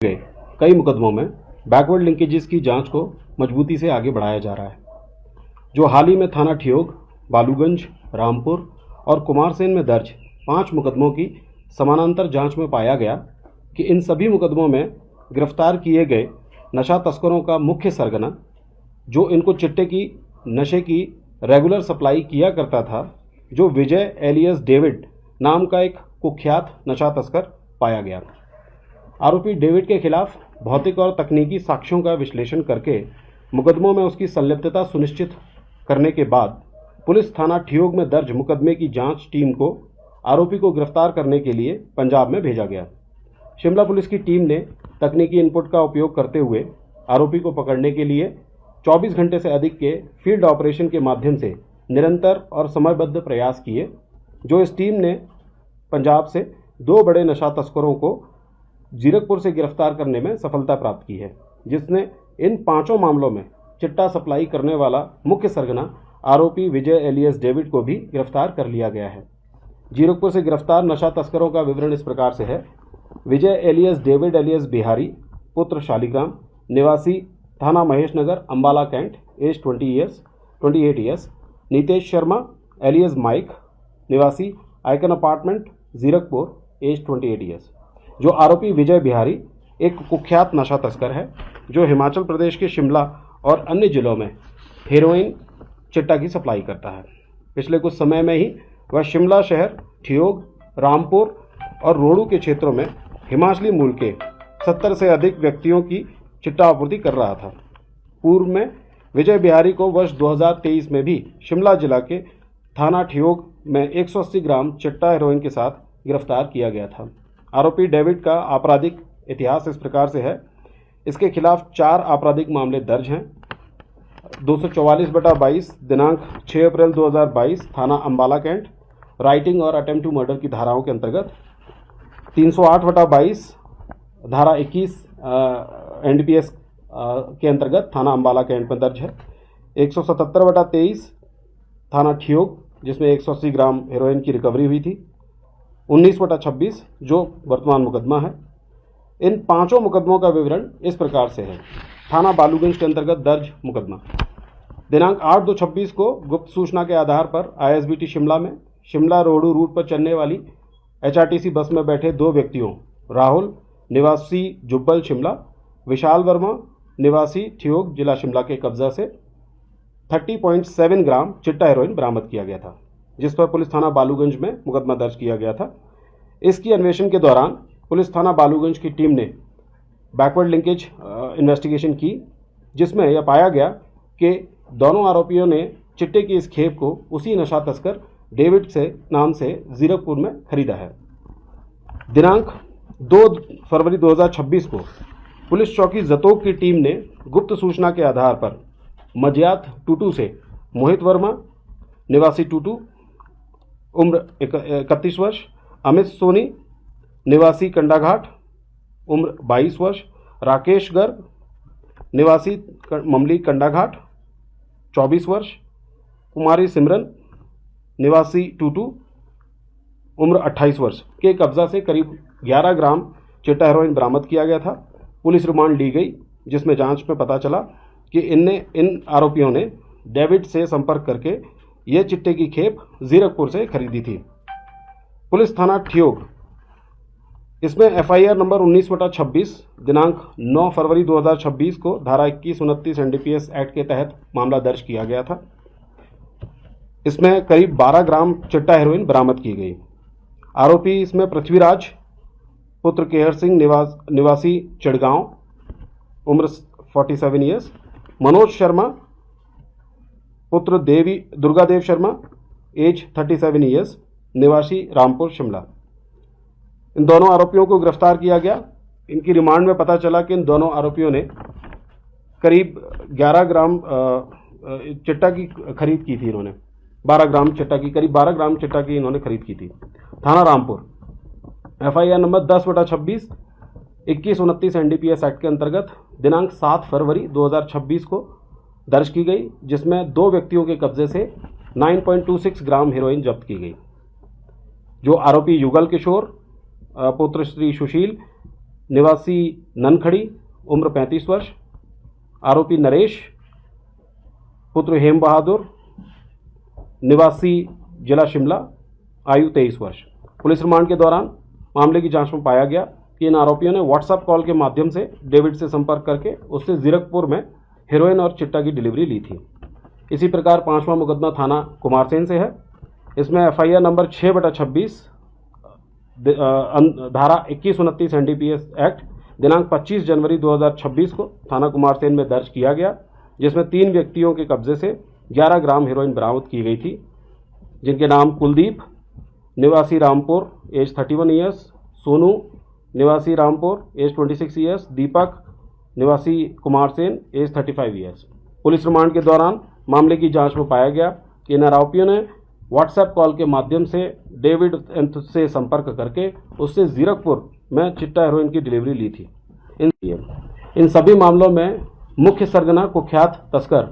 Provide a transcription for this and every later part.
गए कई मुकदमों में बैकवर्ड लिंकेजेस की जांच को मजबूती से आगे बढ़ाया जा रहा है, जो हाल ही में थाना ठियोग, बालूगंज, रामपुर और कुमारसेन में दर्ज 5 मुकदमों की समानांतर जांच में पाया गया कि इन सभी मुकदमों में गिरफ्तार किए गए नशा तस्करों का मुख्य सरगना, जो इनको चिट्टे की नशे की रेगुलर सप्लाई किया करता था, जो विजय एलियस डेविड नाम का एक कुख्यात नशा तस्कर पाया गया। आरोपी डेविड के खिलाफ भौतिक और तकनीकी साक्ष्यों का विश्लेषण करके मुकदमों में उसकी संलिप्तता सुनिश्चित करने के बाद पुलिस थाना ठियोग में दर्ज मुकदमे की जांच टीम को आरोपी को गिरफ्तार करने के लिए पंजाब में भेजा गया। शिमला पुलिस की टीम ने तकनीकी इनपुट का उपयोग करते हुए आरोपी को पकड़ने के लिए 24 घंटे से अधिक के फील्ड ऑपरेशन के माध्यम से निरंतर और समयबद्ध प्रयास किए, जो इस टीम ने पंजाब से 2 बड़े नशा तस्करों को जीरकपुर से गिरफ्तार करने में सफलता प्राप्त की है, जिसने इन 5 मामलों में चिट्टा सप्लाई करने वाला मुख्य सरगना आरोपी विजय एलियस डेविड को भी गिरफ्तार कर लिया गया है। जीरकपुर से गिरफ्तार नशा तस्करों का विवरण इस प्रकार से है। Vijay alias David alias Bihari, पुत्र शालिग्राम, निवासी थाना Mahesh Nagar, Ambala Cantt, age 28 years. Nitesh Sharma alias Mike, निवासी icon apartment, Zirakpur, age 28 years. जो आरोपी विजय बिहारी एक कुख्यात नशा तस्कर है, जो हिमाचल प्रदेश के शिमला और अन्य जिलों में हेरोइन चिट्टा की सप्लाई करता है। पिछले कुछ समय में ही वह शिमला शहर, ठियोग, रामपुर और रोडू के क्षेत्रों में हिमाचली मूल के 70 से अधिक व्यक्तियों की चिट्टा आपूर्ति कर रहा था। पूर्व में विजय बिहारी को वर्ष 2023 में भी शिमला जिला के थाना ठियोग में 180 ग्राम चिट्टा हेरोइन के साथ गिरफ्तार किया गया था। आरोपी डेविड का आपराधिक इतिहास इस प्रकार से है। इसके खिलाफ 4 आपराधिक मामले दर्ज हैं। 244/22 दिनांक 6 अप्रैल 2022 थाना अम्बाला कैंट, राइटिंग और अटेम्प्ट टू मर्डर की धाराओं के अंतर्गत। 308/22 धारा 21 NDPS के अंतर्गत थाना अम्बाला कैंट में दर्ज है। 177/23 थाना ठियोग, जिसमें 180 ग्राम हेरोइन की रिकवरी हुई थी। 19/26 जो वर्तमान मुकदमा है। इन 5 मुकदमों का विवरण इस प्रकार से है। थाना बालूगंज के अंतर्गत दर्ज मुकदमा दिनांक 8/2/26 को गुप्त सूचना के आधार पर ISBT शिमला में शिमला रोडू रूट पर चलने वाली HRTC बस में बैठे 2 व्यक्तियों, राहुल निवासी जुब्बल शिमला, विशाल वर्मा निवासी ठियोग जिला शिमला के कब्जा से 30.7 ग्राम चिट्टा हेरोइन बरामद किया गया था, जिस पर पुलिस थाना बालूगंज में मुकदमा दर्ज किया गया था। इसकी अन्वेषण के दौरान पुलिस थाना बालूगंज की टीम ने बैकवर्ड लिंकेज इन्वेस्टिगेशन की, जिसमें यह पाया गया कि दोनों आरोपियों ने चिट्टे की इस खेप को उसी नशा तस्कर डेविड से नाम से जीरकपुर में खरीदा है। दिनांक 2 फरवरी 2026 को पुलिस चौकी जतोग की टीम ने गुप्त सूचना के आधार पर मजियात टूटू से मोहित वर्मा निवासी टूटू, उम्र 31 वर्ष, अमित सोनी निवासी कंडाघाट, उम्र 22 वर्ष, राकेश गर्ग निवासी ममली कंडाघाट, 24 वर्ष, कुमारी सिमरन निवासी टूटू, उम्र 28 वर्ष के कब्जा से करीब 11 ग्राम चिट्टा हेरोइन बरामद किया गया था। पुलिस रिमांड ली गई, जिसमें जांच में पता चला कि इन आरोपियों ने डेविड से संपर्क करके ये चिट्टे की खेप जीरकपुर से खरीदी थी। पुलिस थाना ठियोग इसमें FIR नंबर 19/26 दिनांक 9 फरवरी 2026 को धारा 21-29 NDPS एक्ट के तहत मामला दर्ज किया गया था। इसमें करीब 12 ग्राम चिट्टा हेरोइन बरामद की गई। आरोपी इसमें पृथ्वीराज पुत्र केहर सिंह निवासी चिड़गांव, उम्र 47 ईयर्स, मनोज शर्मा पुत्र दुर्गादेव शर्मा, एज 37 ईयर्स, निवासी रामपुर शिमला। इन दोनों आरोपियों को गिरफ्तार किया गया। इनकी रिमांड में पता चला कि इन दोनों आरोपियों ने करीब 11 ग्राम चिट्टा की खरीद की थी। इन्होंने 12 ग्राम चिट्टा की करीब 12 ग्राम चिट्टा की इन्होंने खरीद की थी। थाना Rampur FIR number 10/26 21-29 NDPS act के अंतर्गत दिनांक 7 फरवरी 2026 को दर्ज की गई, जिसमें 2 व्यक्तियों के कब्जे से 9.26 ग्राम हेरोइन जब्त की गई। जो आरोपी युगल किशोर पुत्र श्री सुशील निवासी ननखड़ी, उम्र 35 वर्ष। आरोपी नरेश पुत्र हेम बहादुर, निवासी जिला शिमला, आयु 23 वर्ष। पुलिस रिमांड के दौरान मामले की जांच में पाया गया कि इन आरोपियों ने व्हाट्सएप कॉल के माध्यम से डेविड से संपर्क करके उससे जीरकपुर में हेरोइन और चिट्टा की डिलीवरी ली थी। इसी प्रकार 5वां मुकदमा थाना कुमारसेन से है। इसमें एफआईआर नंबर 6/26 धारा 2129 एनडीपीएस एक्ट दिनांक 25 जनवरी 2026 को थाना कुमारसेन में दर्ज किया गया, जिसमें 3 व्यक्तियों के कब्जे से 11 ग्राम हेरोइन बरामद की गई थी, जिनके नाम कुलदीप निवासी रामपुर एज 31 ईयर्स, सोनू निवासी रामपुर एज 26 ईयर्स, दीपक निवासी Kumarsain age 35 years. Police remand के दौरान मामले की जांच में पाया गया कि इन आरोपियों ने व्हाट्सएप कॉल के माध्यम से डेविड से संपर्क करके उससे जीरकपुर में चिट्टा हेरोइन की डिलीवरी ली थी। इन सभी मामलों में मुख्य सरगना कुख्यात तस्कर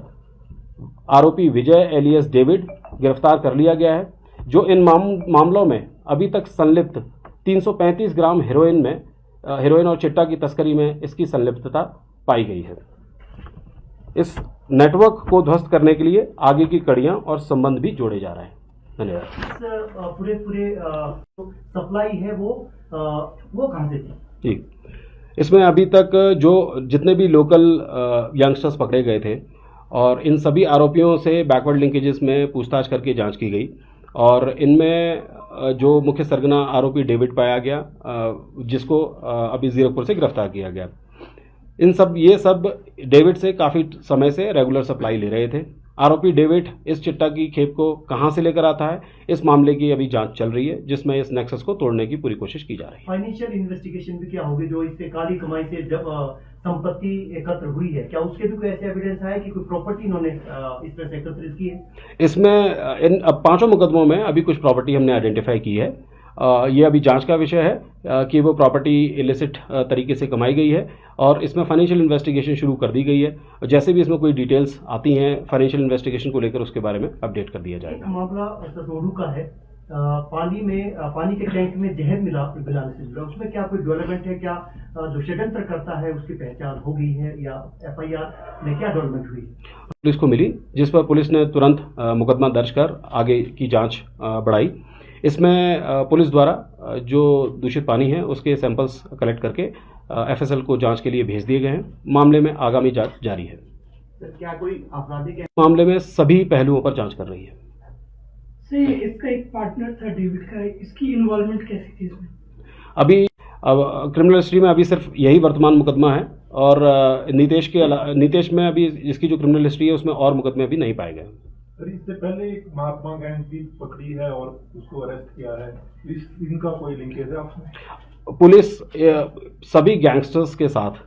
आरोपी विजय एलियस डेविड गिरफ्तार कर लिया गया है, जो इन मामलों में अभी तक संलिप्त 335 ग्राम हेरोइन और चिट्टा की तस्करी में इसकी संलिप्तता पाई गई है। इस नेटवर्क को ध्वस्त करने के लिए आगे की कड़ियां और संबंध भी जोड़े जा रहे हैं। धन्यवाद। पूरे सप्लाई है वो कहाँ से थी? जी, इसमें अभी तक जो जितने भी लोकल यंगस्टर्स पकड़े गए थे और इन सभी आरोपियों से बैकवर्ड लिंकेजेस में पूछताछ करके जांच की गई और इनमें जो मुख्य सरगना आरोपी डेविड पाया गया, जिसको अभी जीरकपुर से गिरफ्तार किया गया। ये सब डेविड से काफ़ी समय से रेगुलर सप्लाई ले रहे थे। आरोपी डेविड इस चिट्टा की खेप को कहां से लेकर आता है, इस मामले की अभी जांच चल रही है, जिसमें इस नेक्सस को तोड़ने की पूरी कोशिश की जा रही है। फाइनेंशियल इन्वेस्टिगेशन भी क्या होगी? जो इससे काली कमाई से जब संपत्ति एकत्र हुई है, क्या उसके भी कोई ऐसे एविडेंस है कि कोई प्रॉपर्टी इन्होंने इस तरह से एकत्रित की है? इसमें इन 5 मुकदमों में अभी कुछ प्रॉपर्टी हमने आइडेंटिफाई की है। ये अभी जांच का विषय है कि वो प्रॉपर्टी इलिसिट तरीके से कमाई गई है और इसमें फाइनेंशियल इन्वेस्टिगेशन शुरू कर दी गई है। जैसे भी इसमें कोई डिटेल्स आती हैं फाइनेंशियल इन्वेस्टिगेशन को लेकर, उसके बारे में अपडेट कर दिया जाएगा। मामला सतोडू का है, पानी के टैंक में जहर मिलाने से जुड़ा, उसमें क्या कोई डेवलपमेंट है? क्या जो षड्यंत्र करता है उसकी पहचान हो गई है या एफआईआर में क्या डेवलपमेंट हुई? पुलिस को मिली, जिस पर पुलिस ने तुरंत मुकदमा दर्ज कर आगे की जाँच बढ़ाई। इसमें पुलिस द्वारा जो दूषित पानी है उसके सैंपल्स कलेक्ट करके एफएसएल को जांच के लिए भेज दिए गए हैं। मामले में आगामी जांच जारी है। क्या कोई आपराधिक मामले में सभी पहलुओं पर जांच कर रही है। इसका एक पार्टनर था डेविड का, इसकी इन्वॉल्वमेंट कैसी थी इसमें? अभी क्रिमिनल हिस्ट्री में अभी सिर्फ यही वर्तमान मुकदमा है और नीतेश में अभी इसकी जो क्रिमिनल हिस्ट्री है उसमें और मुकदमे अभी नहीं पाए गए। इससे पहले एक महात्मा गैंग की पकड़ी है और उसको अरेस्ट किया है, इनका कोई लिंकेज है आपसे? पुलिस सभी गैंगस्टर्स के साथ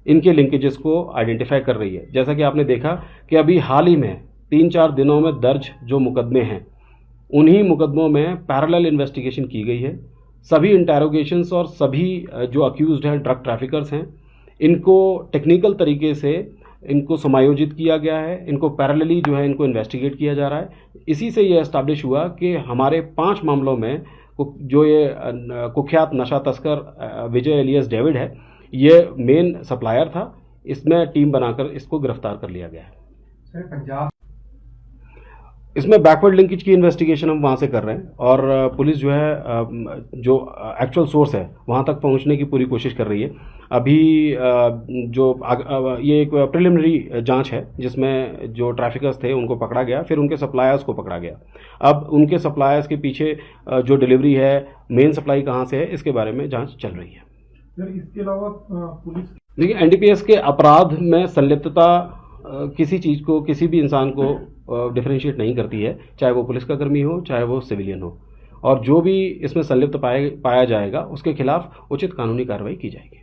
इनके लिंकेजेस को आइडेंटिफाई कर रही है। जैसा कि आपने देखा कि अभी हाल ही में 3-4 दिनों में दर्ज जो मुकदमे हैं, उन्हीं मुकदमों में पैरेलल इन्वेस्टिगेशन की गई है। सभी इंटेरोगेशंस और सभी जो अक्यूज्ड हैं, ड्रग ट्रैफिकर्स हैं, इनको टेक्निकल तरीके से इनको समायोजित किया गया है, इनको पैरेलली जो है इनको इन्वेस्टिगेट किया जा रहा है। इसी से ये एस्टैब्लिश हुआ कि हमारे 5 मामलों में जो ये कुख्यात नशा तस्कर विजय एलियस डेविड है, ये मेन सप्लायर था। इसमें टीम बनाकर इसको गिरफ्तार कर लिया गया है। सर, पंजाब इसमें बैकवर्ड लिंकेज की इन्वेस्टिगेशन हम वहाँ से कर रहे हैं और पुलिस जो है जो एक्चुअल सोर्स है वहाँ तक पहुँचने की पूरी कोशिश कर रही है। अभी ये एक प्रिलिमिनरी जांच है जिसमें जो ट्रैफिकर्स थे उनको पकड़ा गया, फिर उनके सप्लायर्स को पकड़ा गया। अब उनके सप्लायर्स के पीछे जो डिलीवरी है, मेन सप्लाई कहाँ से है, इसके बारे में जाँच चल रही है। सर, इसके अलावा पुलिस देखिए, एनडीपीएस के अपराध में संलिप्तता किसी चीज़ को, किसी भी इंसान को डिफरेंशिएट नहीं करती है, चाहे वो पुलिस का कर्मी हो, चाहे वो सिविलियन हो। और जो भी इसमें संलिप्त पाया जाएगा उसके खिलाफ उचित कानूनी कार्रवाई की जाएगी।